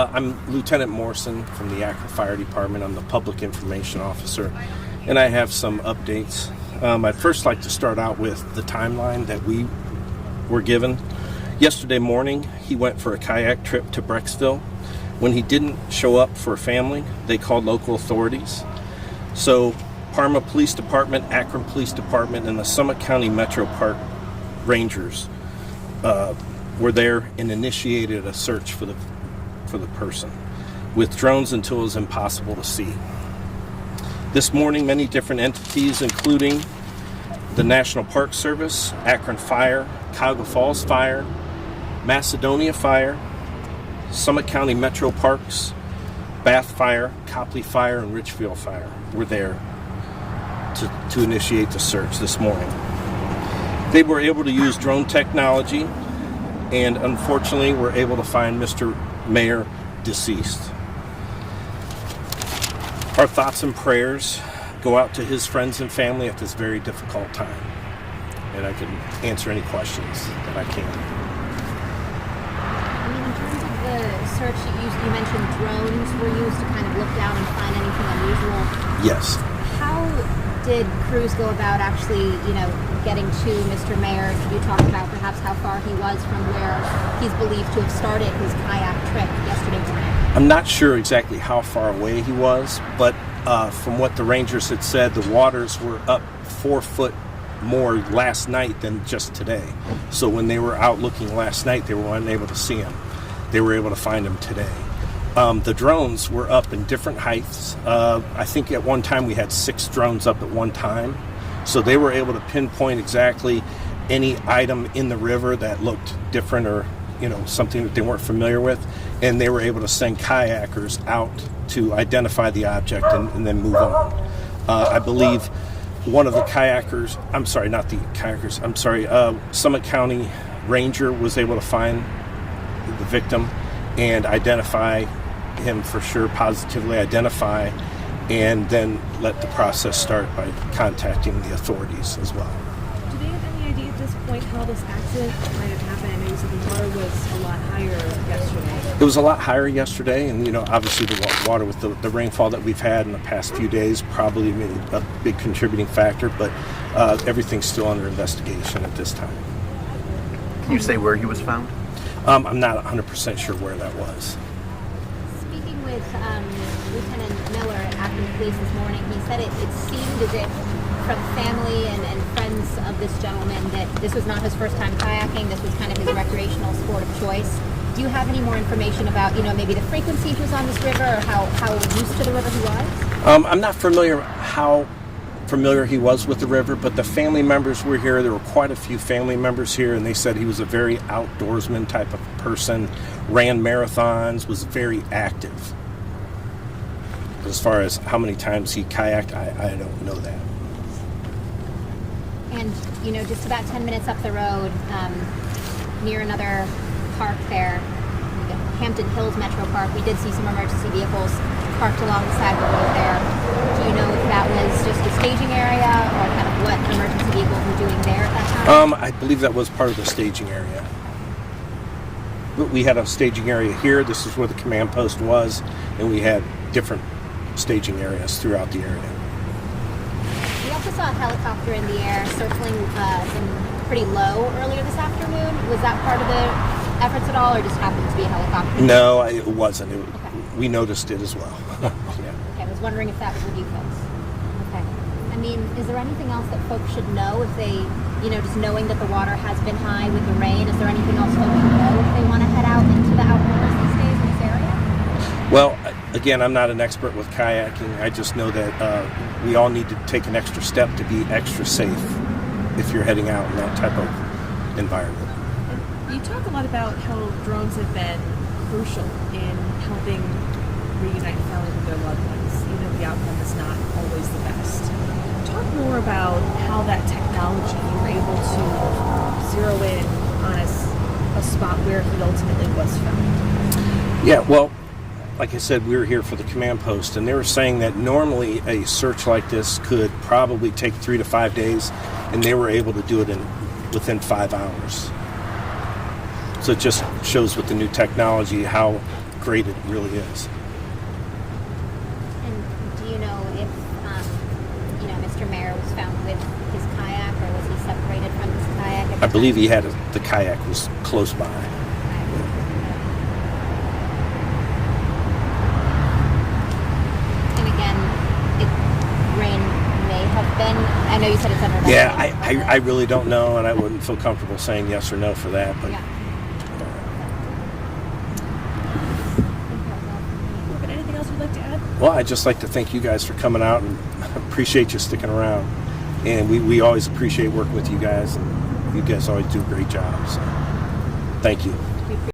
I'm Lieutenant Morrison from the Akron Fire Department. I'm the Public Information Officer, and I have some updates. I'd first like to start out with the timeline that we were given. Yesterday morning, he went for a kayak trip to Brecksville. When he didn't show up for a family, they called local authorities. So Parma Police Department, Akron Police Department, and the Summit County Metro Park Rangers were there and initiated a search for the person with drones until it was impossible to see. This morning, many different entities, including the National Park Service, Akron Fire, Cuyahoga Falls Fire, Macedonia Fire, Summit County Metro Parks, Bath Fire, Copley Fire, and Richfield Fire were there to initiate the search this morning. They were able to use drone technology and unfortunately were able to find Mr. Maher deceased. Our thoughts and prayers go out to his friends and family at this very difficult time. And I can answer any questions that I can. I mean, in terms of the search, you mentioned drones were used to kind of look down and find anything unusual. Yes. How did crews go about actually, getting to Mr. Maher? Could you talk about perhaps how far he was from where he's believed to have started his kayak trip yesterday morning? I'm not sure exactly how far away he was, but from what the Rangers had said, the waters were up 4 foot more last night than just today. So when they were out looking last night, they were unable to see him. They were able to find him today. The drones were up in different heights. I think at one time we had 6 drones up at one time. So they were able to pinpoint exactly any item in the river that looked different or something that they weren't familiar with. And they were able to send kayakers out to identify the object and then move on. I believe one of the kayakers, Summit County Ranger was able to find the victim and identify him for sure, positively identify, and then let the process start by contacting the authorities as well. Do they have any idea at this point how this accident might have happened? I know you said the water was a lot higher yesterday. It was a lot higher yesterday, and obviously the water with the rainfall that we've had in the past few days probably made a big contributing factor, but everything's still under investigation at this time. Can you say where he was found? I'm not 100% sure where that was. Speaking with Lieutenant Miller at Akron Police this morning, he said it seemed as if from family and friends of this gentleman that this was not his first time kayaking, this was kind of his recreational sport of choice. Do you have any more information about, maybe the frequency he was on this river or how used to the river he was? I'm not familiar how familiar he was with the river, but the family members were here. There were quite a few family members here, and they said he was a very outdoorsman type of person, ran marathons, was very active. As far as how many times he kayaked, I don't know that. And, just about 10 minutes up the road, near another park there, Hampton Hills Metro Park, we did see some emergency vehicles parked along the side of the road there. Do you know if that was just a staging area or kind of what emergency vehicles were doing there at that time? I believe that was part of the staging area. We had a staging area here. This is where the command post was, and we had different staging areas throughout the area. We also saw a helicopter in the air circling pretty low earlier this afternoon. Was that part of the efforts at all, or just happened to be a helicopter? No, it wasn't. Okay. We noticed it as well. Yeah. Okay, I was wondering if that was with you folks. Okay. I mean, is there anything else that folks should know if they, just knowing that the water has been high with the rain, is there anything else folks should know if they want to head out into the outdoors these days in this area? Well, again, I'm not an expert with kayaking. I just know that we all need to take an extra step to be extra safe if you're heading out in that type of environment. You talk a lot about how drones have been crucial in helping reunite families with their loved ones. The outcome is not always the best. Talk more about how that technology, you were able to zero in on a spot where he ultimately was found. Yeah, well, like I said, we were here for the command post, and they were saying that normally a search like this could probably take 3 to 5 days, and they were able to do it within 5 hours. So it just shows with the new technology how great it really is. And do you know if, Mr. Maher was found with his kayak, or was he separated from his kayak? At the I believe time? he had the kayak was close by. And again, rain may have been. I know you said it's under. Yeah, I really don't know, and I wouldn't feel comfortable saying yes or no for that. But Yeah. But anything else you'd like to add? well, I'd just like to thank you guys for coming out, and appreciate you sticking around. And we always appreciate working with you guys, and you guys always do a great job. So thank you.